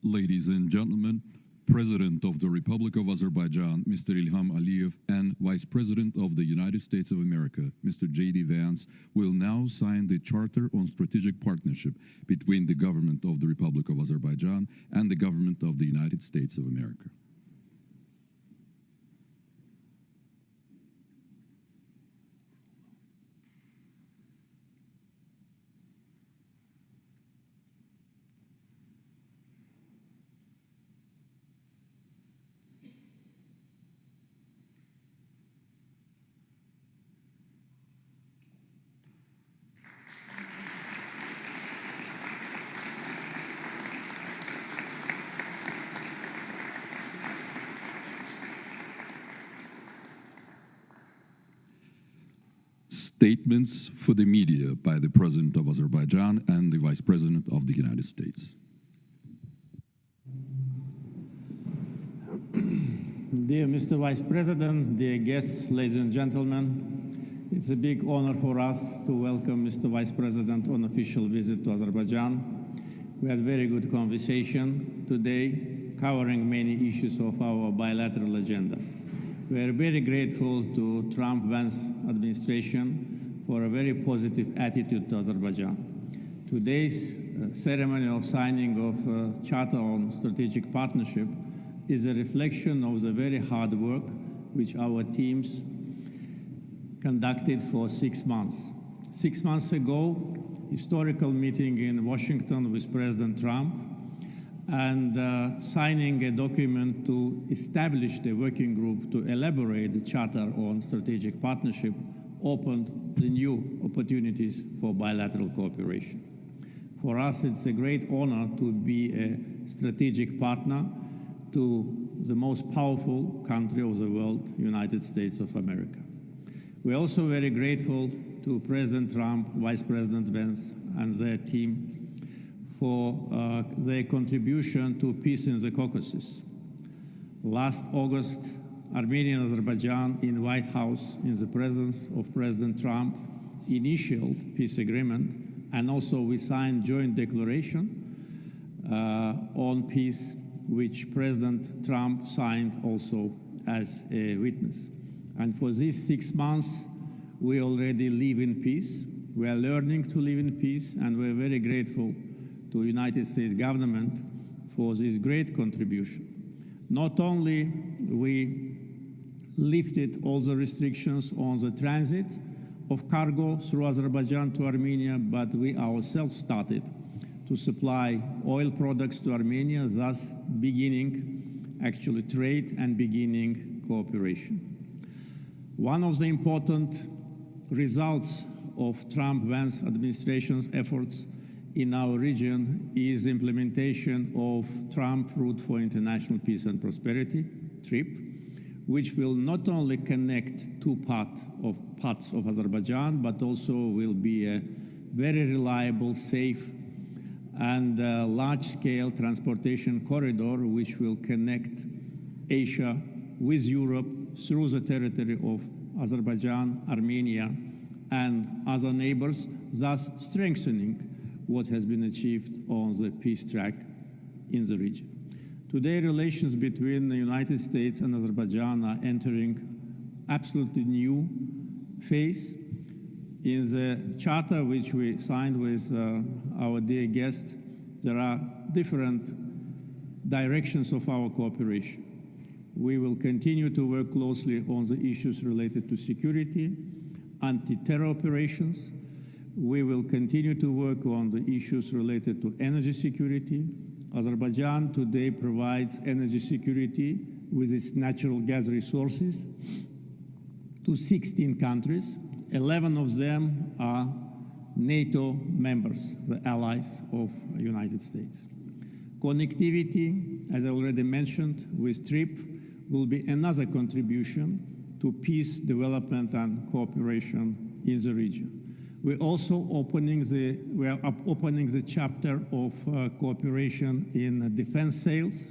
Ladies and gentlemen, President of the Republic of Azerbaijan, Mr. Ilham Aliyev, and Vice President of the United States of America, Mr. J.D. Vance, will now sign the Charter on Strategic Partnership between the government of the Republic of Azerbaijan and the government of the United States of America. Statements for the media by the President of Azerbaijan and the Vice President of the United States. Dear Mr. Vice President, dear guests, ladies and gentlemen, it's a big honor for us to welcome Mr. Vice President on official visit to Azerbaijan. We had a very good conversation today covering many issues of our bilateral agenda. We are very grateful to Trump-Vance administration for a very positive attitude to Azerbaijan. Today's ceremony of signing of Charter on Strategic Partnership is a reflection of the very hard work which our teams conducted for 6 months. 6 months ago, historical meeting in Washington with President Trump, and signing a document to establish the working group to elaborate the Charter on Strategic Partnership opened the new opportunities for bilateral cooperation. For us, it's a great honor to be a strategic partner to the most powerful country of the world, United States of America. We're also very grateful to President Trump, Vice President Vance, and their team for their contribution to peace in the Caucasus. Last August, Armenia and Azerbaijan in the White House, in the presence of President Trump, initialed peace agreement, and also we signed joint declaration on peace, which President Trump signed also as a witness. And for these 6 months, we already live in peace. We are learning to live in peace, and we're very grateful to the United States government for this great contribution. Not only we lifted all the restrictions on the transit of cargo through Azerbaijan to Armenia, but we ourselves started to supply oil products to Armenia, thus beginning actually trade and beginning cooperation. One of the important results of Trump-Vance administration's efforts in our region is implementation of Trump Route for International Peace and Prosperity, TRIP, which will not only connect two parts of Azerbaijan, but also will be a very reliable, safe, and large-scale transportation corridor which will connect Asia with Europe through the territory of Azerbaijan, Armenia, and other neighbors, thus strengthening what has been achieved on the peace track in the region. Today, relations between the United States and Azerbaijan are entering absolutely new phase. In the charter which we signed with our dear guest, there are different directions of our cooperation. We will continue to work closely on the issues related to security, anti-terror operations. We will continue to work on the issues related to energy security. Azerbaijan today provides energy security with its natural gas resources to 16 countries. 11 of them are NATO members, the allies of the United States. Connectivity, as I already mentioned, with TRIP will be another contribution to peace, development, and cooperation in the region. We're also opening the chapter of cooperation in defense sales,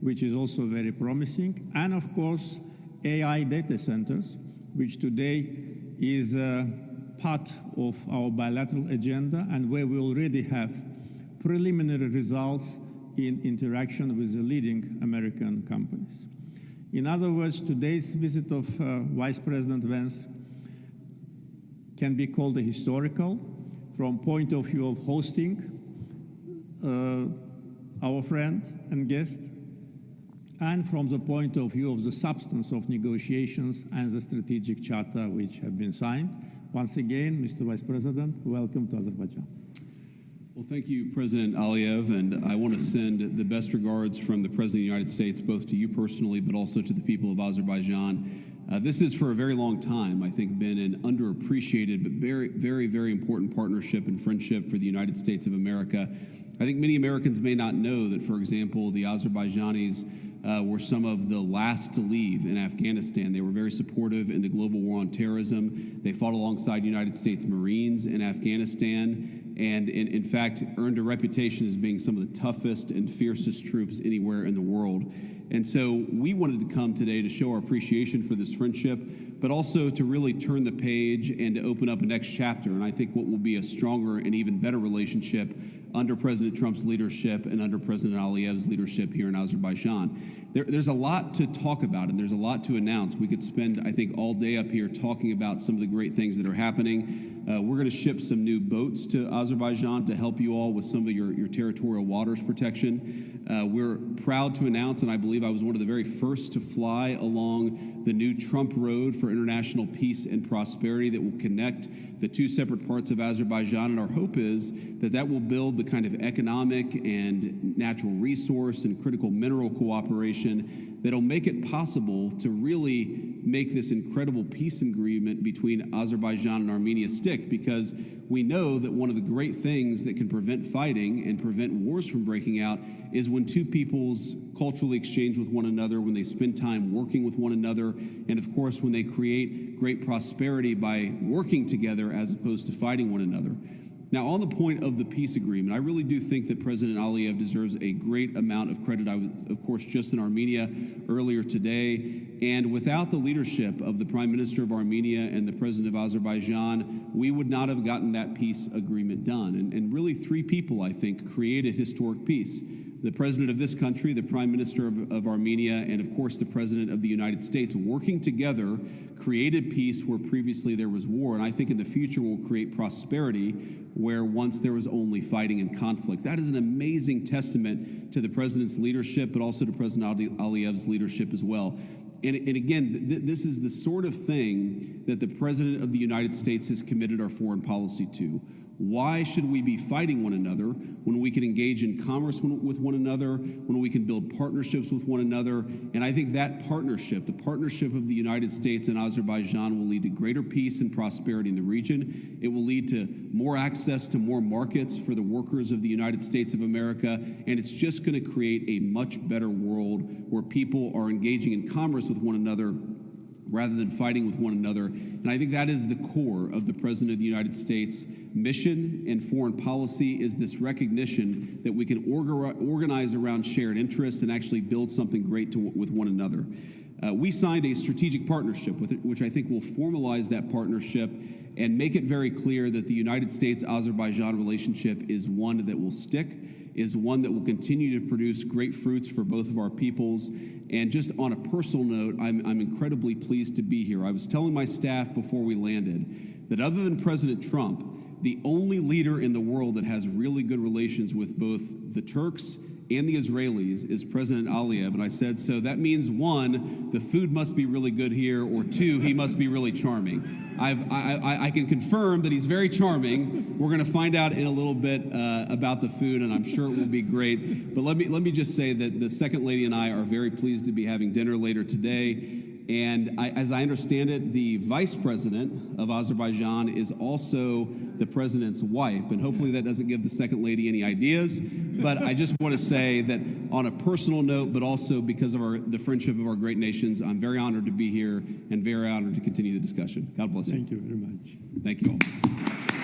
which is also very promising, and of course, AI data centers, which today is part of our bilateral agenda, and where we already have preliminary results in interaction with the leading American companies. In other words, today's visit of Vice President Vance can be called a historical from point of view of hosting our friend and guest, and from the point of view of the substance of negotiations and the strategic charter which have been signed. Once again, Mr. Vice President, welcome to Azerbaijan. Well, thank you, President Aliyev, and I want to send the best regards from the President of the United States, both to you personally, but also to the people of Azerbaijan. This has, for a very long time, I think, been an underappreciated but very, very, very important partnership and friendship for the United States of America. I think many Americans may not know that, for example, the Azerbaijanis were some of the last to leave in Afghanistan. They were very supportive in the global war on terrorism. They fought alongside United States Marines in Afghanistan, and in fact earned a reputation as being some of the toughest and fiercest troops anywhere in the world. And so we wanted to come today to show our appreciation for this friendship, but also to really turn the page and to open up a next chapter. And I think what will be a stronger and even better relationship under President Trump's leadership and under President Aliyev's leadership here in Azerbaijan. There's a lot to talk about and there's a lot to announce. We could spend, I think, all day up here talking about some of the great things that are happening. We're going to ship some new boats to Azerbaijan to help you all with some of your territorial waters protection. We're proud to announce, and I believe I was one of the very first to fly along the new Trump Road for international peace and prosperity that will connect the two separate parts of Azerbaijan. And our hope is that that will build the kind of economic and natural resource and critical mineral cooperation that'll make it possible to really make this incredible peace agreement between Azerbaijan and Armenia stick, because we know that one of the great things that can prevent fighting and prevent wars from breaking out is when two peoples culturally exchange with one another, when they spend time working with one another, and of course when they create great prosperity by working together as opposed to fighting one another. Now, on the point of the peace agreement, I really do think that President Aliyev deserves a great amount of credit. I was, of course, just in Armenia earlier today, and without the leadership of the Prime Minister of Armenia and the President of Azerbaijan, we would not have gotten that peace agreement done. And really, three people, I think, created historic peace. The President of this country, the Prime Minister of Armenia, and of course the President of the United States, working together, created peace where previously there was war. And I think in the future we'll create prosperity where once there was only fighting and conflict. That is an amazing testament to the President's leadership, but also to President Aliyev's leadership as well. And again, this is the sort of thing that the President of the United States has committed our foreign policy to. Why should we be fighting one another when we can engage in commerce with one another, when we can build partnerships with one another? And I think that partnership, the partnership of the United States and Azerbaijan, will lead to greater peace and prosperity in the region. It will lead to more access to more markets for the workers of the United States of America. And it's just going to create a much better world where people are engaging in commerce with one another rather than fighting with one another. And I think that is the core of the President of the United States' mission and foreign policy, is this recognition that we can organize around shared interests and actually build something great with one another. We signed a strategic partnership with it, which I think will formalize that partnership and make it very clear that the United States-Azerbaijan relationship is one that will stick, is one that will continue to produce great fruits for both of our peoples. And just on a personal note, I'm incredibly pleased to be here. I was telling my staff before we landed that other than President Trump, the only leader in the world that has really good relations with both the Turks and the Israelis is President Aliyev. And I said, so that means one, the food must be really good here, or two, he must be really charming. I can confirm that he's very charming. We're going to find out in a little bit about the food, and I'm sure it will be great. But let me just say that the Second Lady and I are very pleased to be having dinner later today. And as I understand it, the Vice President of Azerbaijan is also the President's wife. And hopefully that doesn't give the Second Lady any ideas. But I just want to say that on a personal note, but also because of the friendship of our great nations, I'm very honored to be here and very honored to continue the discussion. God bless you. Thank you very much. Thank you all.